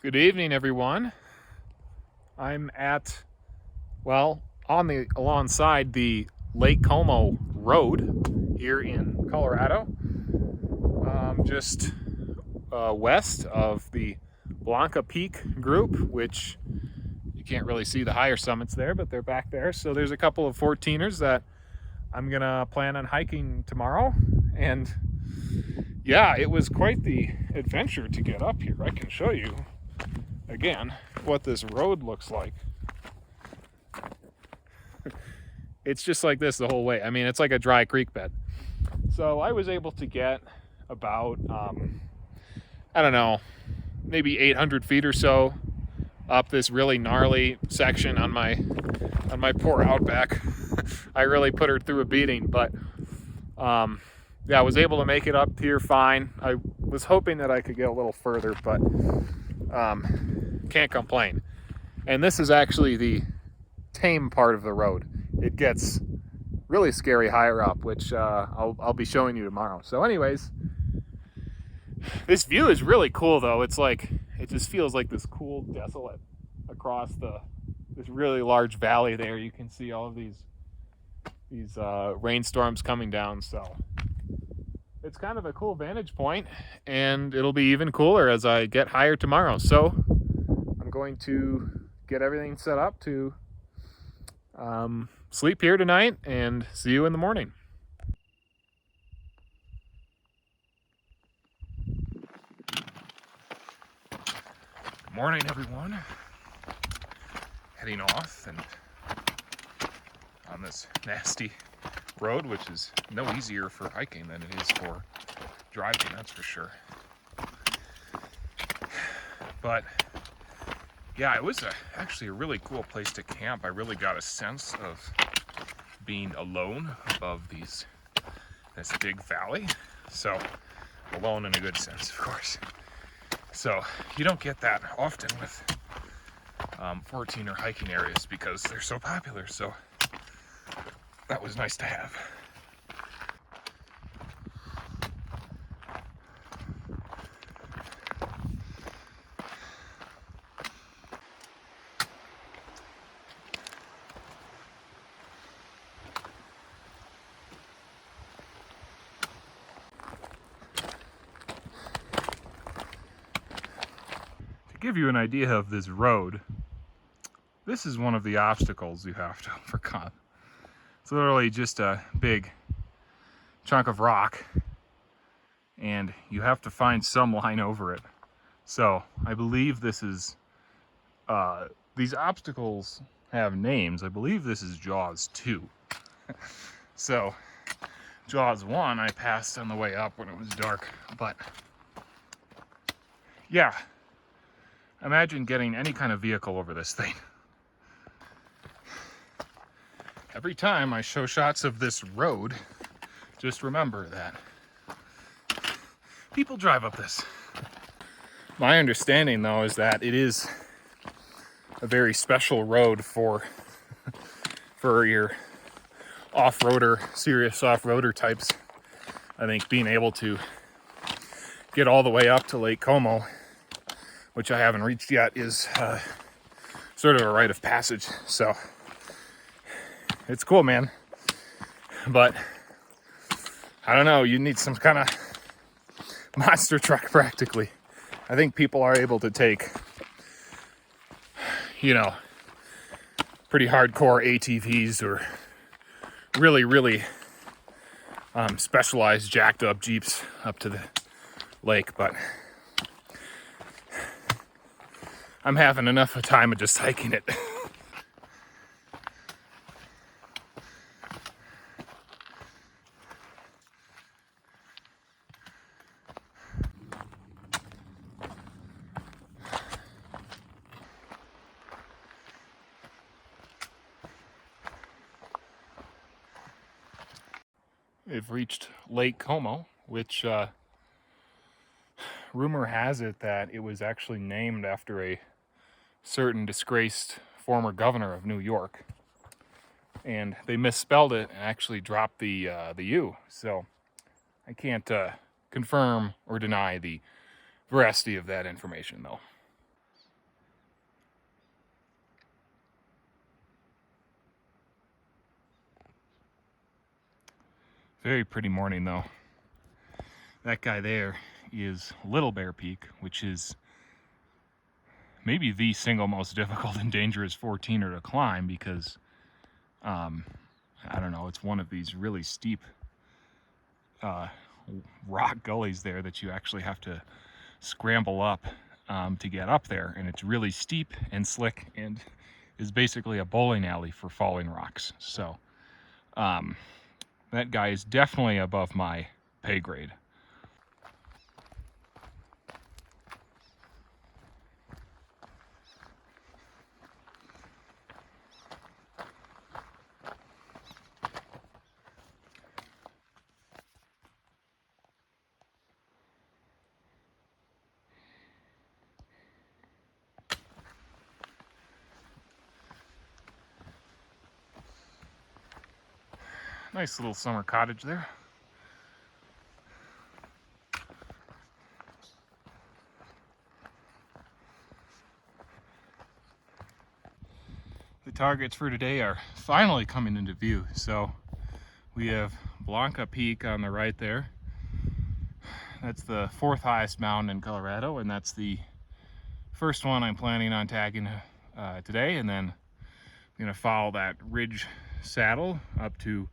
Good evening, everyone. I'm at, well, alongside the Lake Como Road here in Colorado, just west of the Blanca Peak group, which you can't really see the higher summits there, but they're back there. So there's a couple of 14ers that I'm gonna plan on hiking tomorrow. And yeah, it was quite the adventure to get up here. I can show you again what this road looks like. It's just like this the whole way. I mean, it's like a dry creek bed. So I was able to get about I don't know, maybe 800 feet or so up this really gnarly section on my poor Outback. I really put her through a beating, but yeah, I was able to make it up here fine. I was hoping that I could get a little further, but can't complain. And this is actually the tame part of the road. It gets really scary higher up, which I'll be showing you tomorrow. So anyways, this view is really cool though. It's like, it just feels like this cool desolate across this really large valley there. You can see all of these rainstorms coming down. So it's kind of a cool vantage point, and it'll be even cooler as I get higher tomorrow. So I'm going to get everything set up to sleep here tonight and see you in the morning. Good morning, everyone. Heading off and on this nasty road, which is no easier for hiking than it is for driving, that's for sure. But yeah, it was actually a really cool place to camp. I really got a sense of being alone above this big valley. So alone in a good sense, of course. So you don't get that often with 14er hiking areas because they're so popular. So that was nice to have. To give you an idea of this road, this is one of the obstacles you have to overcome. It's literally just a big chunk of rock, and you have to find some line over it. So I believe this is, these obstacles have names. I believe this is Jaws 2. So Jaws 1 I passed on the way up when it was dark, but yeah, imagine getting any kind of vehicle over this thing. Every time I show shots of this road, just remember that people drive up this. My understanding though is that it is a very special road for your off-roader, serious off-roader types. I think being able to get all the way up to Lake Como, which I haven't reached yet, is sort of a rite of passage. So it's cool, man. But I don't know, you need some kind of monster truck practically. I think people are able to take, you know, pretty hardcore ATVs or really specialized jacked up Jeeps up to the lake, but I'm having enough of time of just hiking it. We've reached Lake Como, which rumor has it that it was actually named after a certain disgraced former governor of New York, and they misspelled it and actually dropped the U. So I can't confirm or deny the veracity of that information, though. Very pretty morning though. That guy there is Little Bear Peak, which is maybe the single most difficult and dangerous 14er to climb because, I don't know, it's one of these really steep rock gullies there that you actually have to scramble up to get up there. And it's really steep and slick and is basically a bowling alley for falling rocks. So that guy is definitely above my pay grade. Nice little summer cottage there. The targets for today are finally coming into view. So we have Blanca Peak on the right there. That's the 4th highest mountain in Colorado, and that's the first one I'm planning on tagging today. And then I'm gonna follow that ridge saddle up to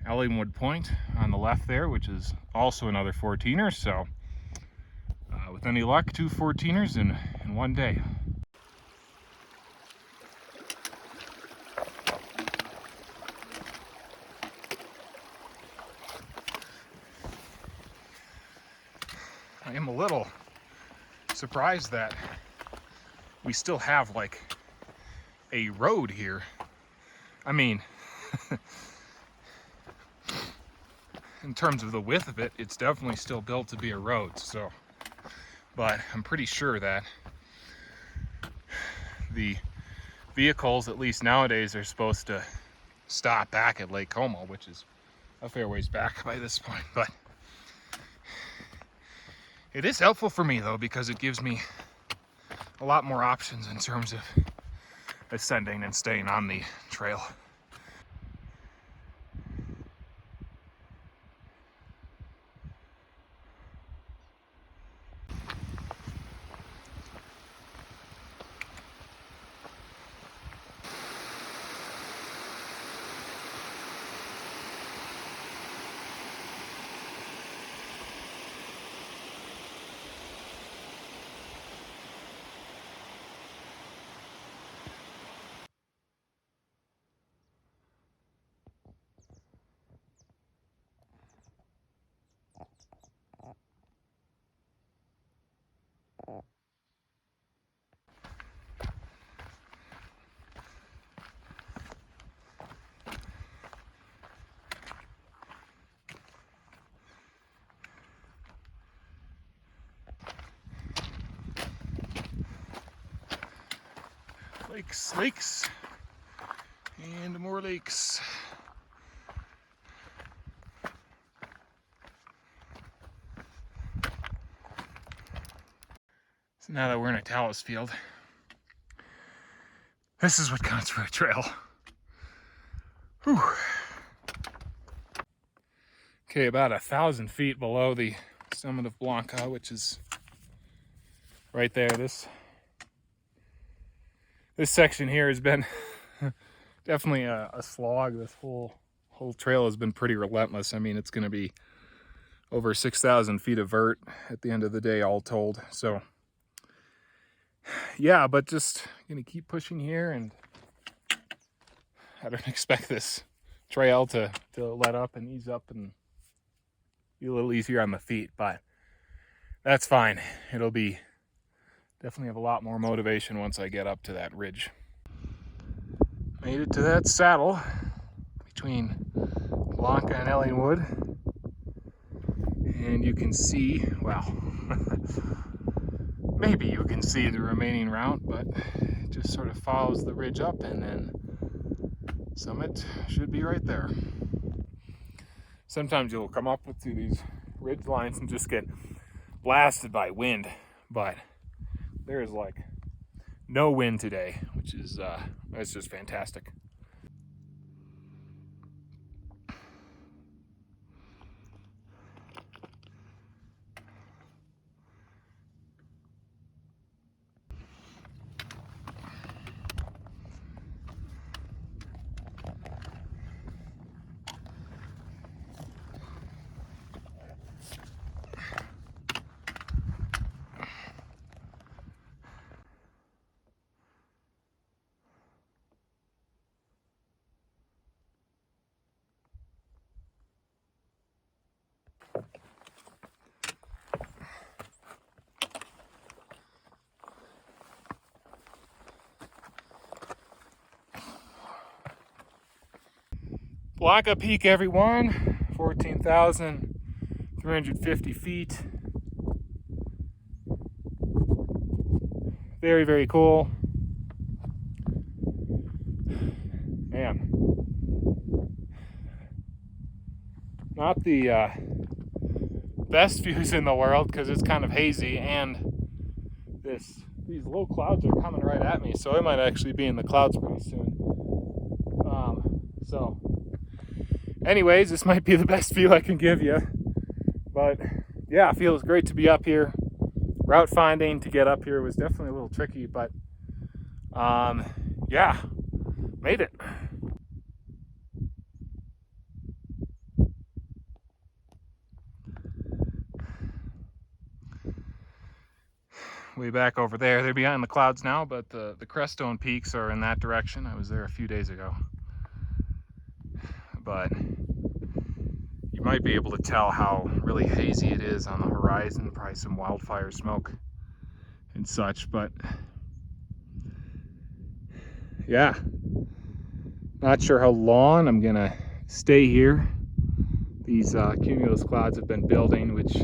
Ellingwood Point on the left there, which is also another 14er. So with any luck, 2 14ers in one day. I am a little surprised that we still have like a road here. I mean, in terms of the width of it, it's definitely still built to be a road. So, but I'm pretty sure that the vehicles, at least nowadays, are supposed to stop back at Lake Como, which is a fair ways back by this point. But it is helpful for me though, because it gives me a lot more options in terms of ascending and staying on the trail. Lakes, lakes, and more lakes. So now that we're in a talus field, this is what counts for a trail. Whew. Okay, about 1,000 feet below the summit of Blanca, which is right there. This section here has been definitely a slog. This whole trail has been pretty relentless. I mean, it's going to be over 6,000 feet of vert at the end of the day, all told. So yeah, but just gonna keep pushing here, and I don't expect this trail to let up and ease up and be a little easier on the feet, but that's fine. It'll be definitely have a lot more motivation once I get up to that ridge. Made it to that saddle between Blanca and Ellingwood, and you can see, well, maybe you can see the remaining route, but it just sort of follows the ridge up, and then summit should be right there. Sometimes you'll come up to these ridge lines and just get blasted by wind, but there is like no wind today, which is that's just fantastic. Blanca Peak, everyone. 14,350 feet. Very, very cool. Man. Not the best views in the world because it's kind of hazy, and these low clouds are coming right at me, so I might actually be in the clouds pretty soon. So anyways, this might be the best view I can give you, but yeah, it feels great to be up here. Route finding to get up here was definitely a little tricky, but yeah, made it. Way back over there, they're behind the clouds now, but the Crestone peaks are in that direction. I was there a few days ago, but you might be able to tell how really hazy it is on the horizon, probably some wildfire smoke and such, but yeah, not sure how long I'm gonna stay here. These cumulus clouds have been building, which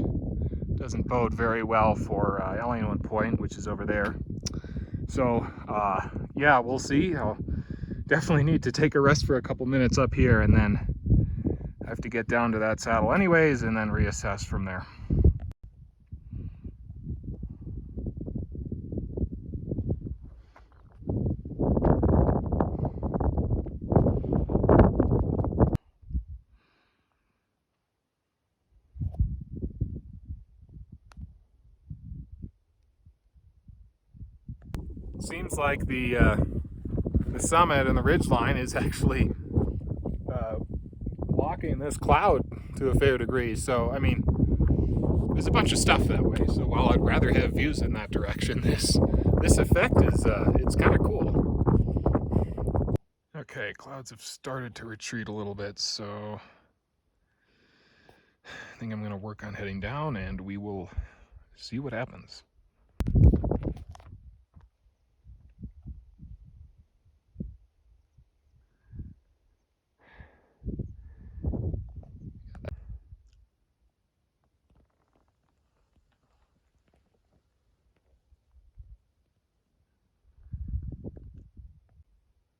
doesn't bode very well for Ellingwood Point, which is over there. So yeah, we'll see. I'll definitely need to take a rest for a couple minutes up here, and then I have to get down to that saddle anyways, and then reassess from there. Seems like the summit and the ridge line is actually blocking this cloud to a fair degree. So I mean, there's a bunch of stuff that way. So while I'd rather have views in that direction, this effect is it's kind of cool. Okay, clouds have started to retreat a little bit, so I think I'm going to work on heading down, and we will see what happens.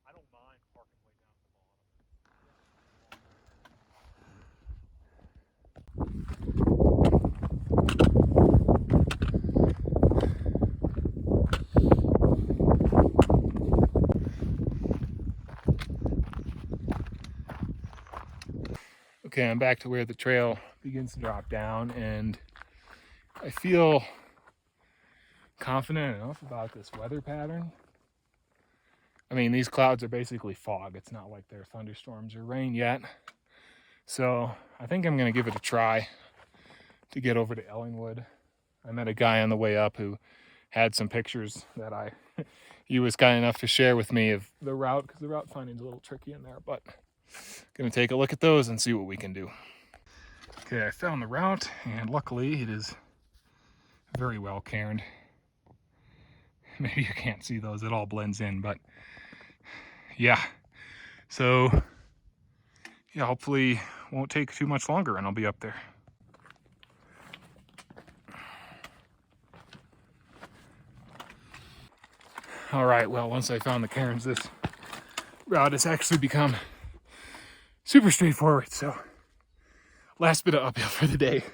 I don't mind parking way down at the bottom. Okay, I'm back to where the trail begins to drop down, and I feel confident enough about this weather pattern. I mean, these clouds are basically fog. It's not like they're thunderstorms or rain yet. So I think I'm going to give it a try to get over to Ellingwood. I met a guy on the way up who had some pictures that he was kind enough to share with me of the route, because the route finding's a little tricky in there, but gonna take a look at those and see what we can do. Okay, I found the route, and luckily it is very well cairned. Maybe you can't see those, it all blends in, but yeah. So yeah, hopefully won't take too much longer and I'll be up there. All right, well, once I found the cairns, this route has actually become super straightforward. So last bit of uphill for the day.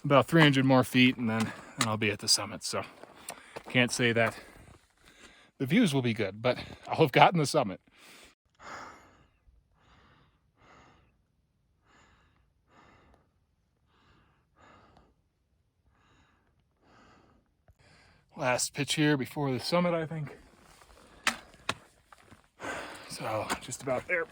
About 300 more feet, and then I'll be at the summit. So can't say that the views will be good, but I'll have gotten the summit. Last pitch here before the summit, I think. So just about there.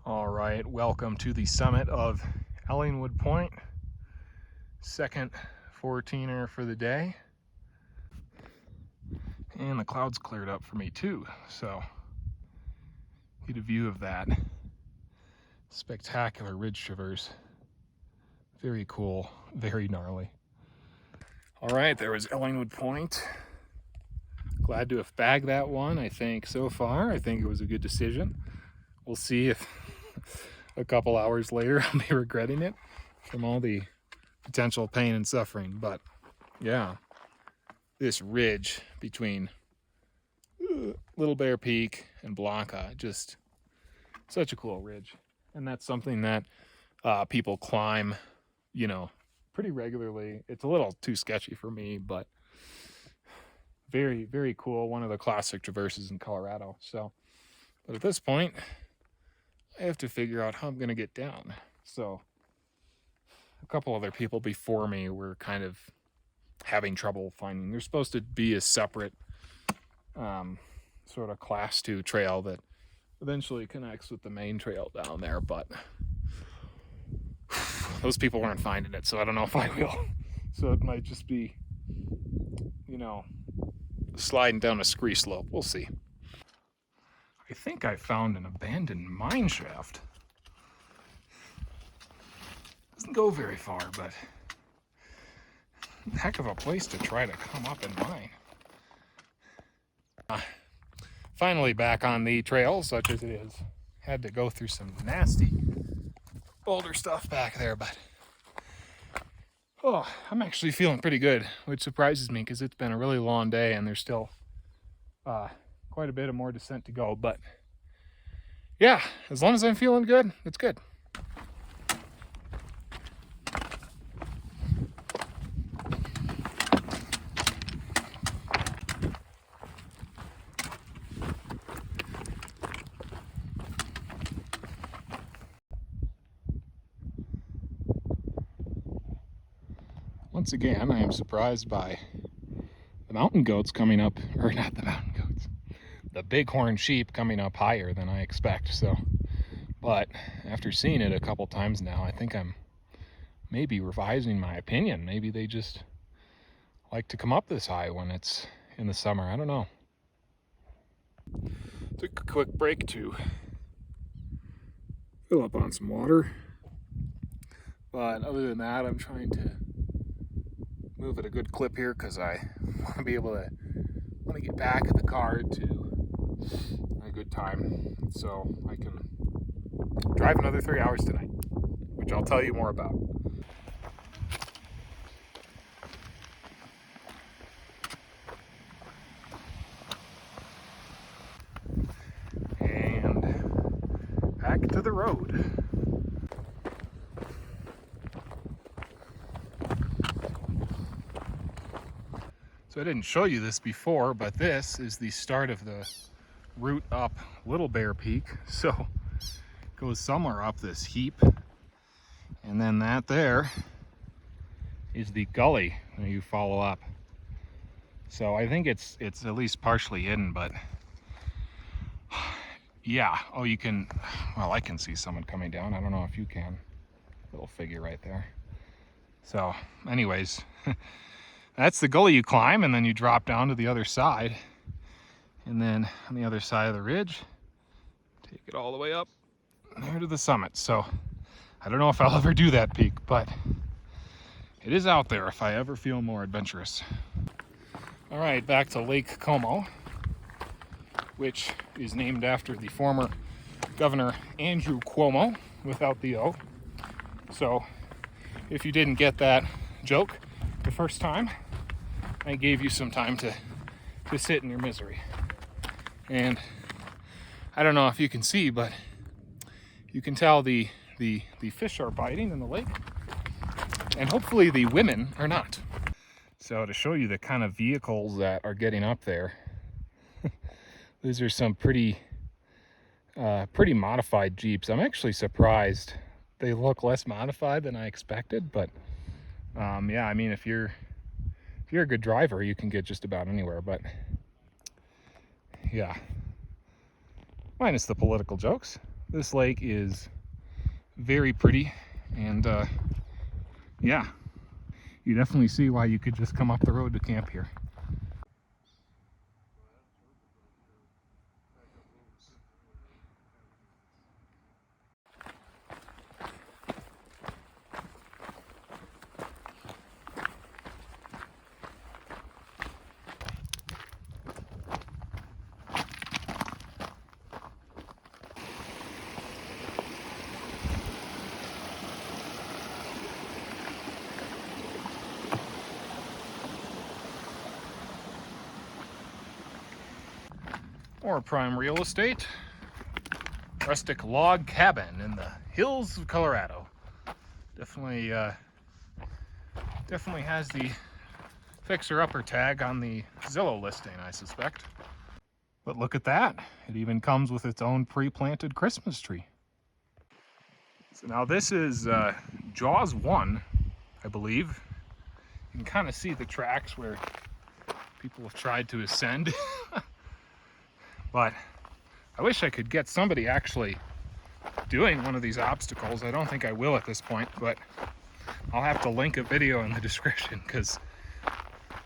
All right, welcome to the summit of Ellingwood Point. Second 14er for the day. And the clouds cleared up for me too, so get a view of that spectacular ridge traverse. Very cool, very gnarly. All right, there was Ellingwood Point. Glad to have bagged that one, I think, so far. I think it was a good decision. We'll see if a couple hours later I'll be regretting it from all the potential pain and suffering. But yeah, this ridge between Little Bear Peak and Blanca, just such a cool ridge. And that's something that people climb, you know, pretty regularly. It's a little too sketchy for me, but very, very cool. One of the classic traverses in Colorado. So, but at this point, I have to figure out how I'm going to get down. So a couple other people before me were kind of having trouble finding. There's supposed to be a separate sort of class 2 trail that eventually connects with the main trail down there, but those people weren't finding it, so I don't know if I will. So it might just be, you know, sliding down a scree slope. We'll see. I think I found an abandoned mine shaft. Doesn't go very far, but heck of a place to try to come up and mine. Finally back on the trail, such as it is. Had to go through some nasty boulder stuff back there, but oh, I'm actually feeling pretty good, which surprises me because it's been a really long day and there's still quite a bit of more descent to go. But yeah, as long as I'm feeling good, it's good. Once again, I am surprised by the mountain goats coming up, or not the mountain goats, the bighorn sheep coming up higher than I expect. So, but after seeing it a couple times now, I think I'm maybe revising my opinion. Maybe they just like to come up this high when it's in the summer. I don't know. Took a quick break to fill up on some water. But other than that, I'm trying to move at a good clip here because I want to be able to get back in the car to a good time so I can drive another 3 hours tonight, which I'll tell you more about. And back to the road. So I didn't show you this before, but this is the start of the route up Little Bear Peak. So it goes somewhere up this heap. And then that there is the gully that you follow up. So I think it's at least partially hidden, but yeah. Oh, you can, well, I can see someone coming down. I don't know if you can. Little figure right there. So anyways, that's the gully you climb, and then you drop down to the other side. And then on the other side of the ridge, take it all the way up there to the summit. So I don't know if I'll ever do that peak, but it is out there if I ever feel more adventurous. All right, back to Lake Como, which is named after the former Governor Andrew Cuomo, without the O. So if you didn't get that joke the first time, I gave you some time to sit in your misery. And I don't know if you can see, but you can tell the fish are biting in the lake, and hopefully the women are not. So to show you the kind of vehicles that are getting up there, these are some pretty modified Jeeps. I'm actually surprised they look less modified than I expected, but yeah, I mean, if you're a good driver, you can get just about anywhere. But yeah, minus the political jokes, this lake is very pretty, and yeah, you definitely see why you could just come up the road to camp here. More prime real estate. Rustic log cabin in the hills of Colorado. Definitely has the fixer-upper tag on the Zillow listing, I suspect. But look at that. It even comes with its own pre-planted Christmas tree. So now this is Jaws 1, I believe. You can kind of see the tracks where people have tried to ascend. But I wish I could get somebody actually doing one of these obstacles. I don't think I will at this point, but I'll have to link a video in the description because,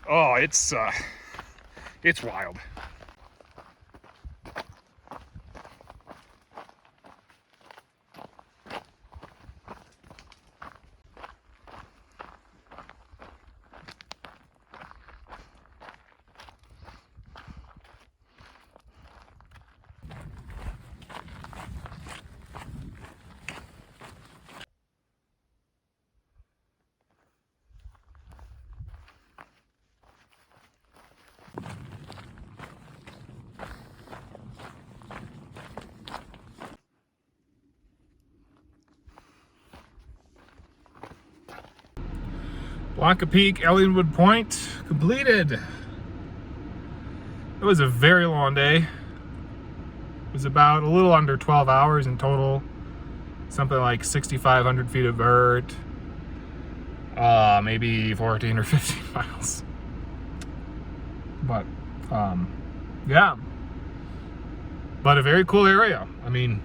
oh, it's wild. Blanca Peak, Ellingwood Point, completed. It was a very long day. It was about a little under 12 hours in total. Something like 6,500 feet of vert. Maybe 14 or 15 miles. But, yeah. But a very cool area. I mean,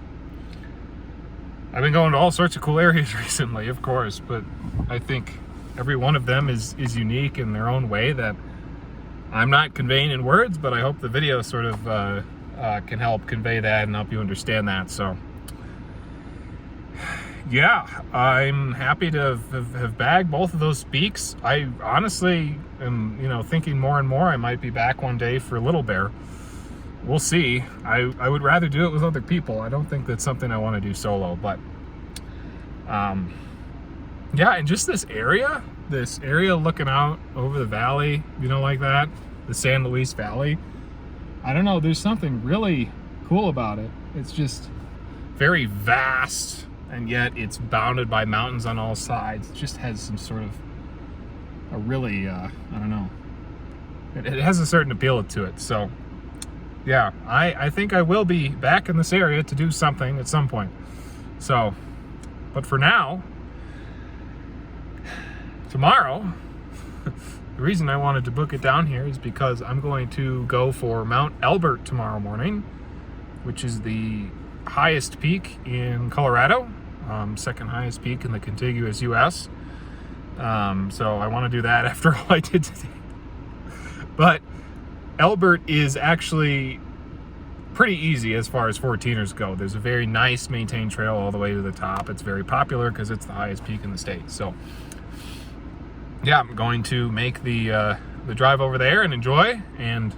I've been going to all sorts of cool areas recently, of course, but I think every one of them is unique in their own way that I'm not conveying in words, but I hope the video sort of can help convey that and help you understand that. So yeah, I'm happy to have bagged both of those peaks. I honestly am, thinking more and more I might be back one day for Little Bear. We'll see. I would rather do it with other people. I don't think that's something I want to do solo, but yeah, and just this area looking out over the valley, like that, the San Luis Valley. I don't know, there's something really cool about it. It's just very vast, and yet it's bounded by mountains on all sides. It just has some sort of a really, I don't know. It has a certain appeal to it. So yeah, I think I will be back in this area to do something at some point. So, but for now, tomorrow, the reason I wanted to book it down here is because I'm going to go for Mount Elbert tomorrow morning, which is the highest peak in Colorado, second highest peak in the contiguous U.S. So I want to do that after all I did today. But Elbert is actually pretty easy as far as 14ers go. There's a very nice maintained trail all the way to the top. It's very popular because it's the highest peak in the state. So yeah, I'm going to make the drive over there and enjoy. And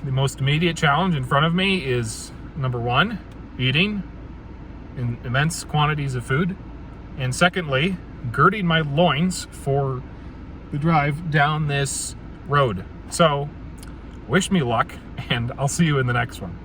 the most immediate challenge in front of me is, number one, eating in immense quantities of food. And secondly, girding my loins for the drive down this road. So wish me luck, and I'll see you in the next one.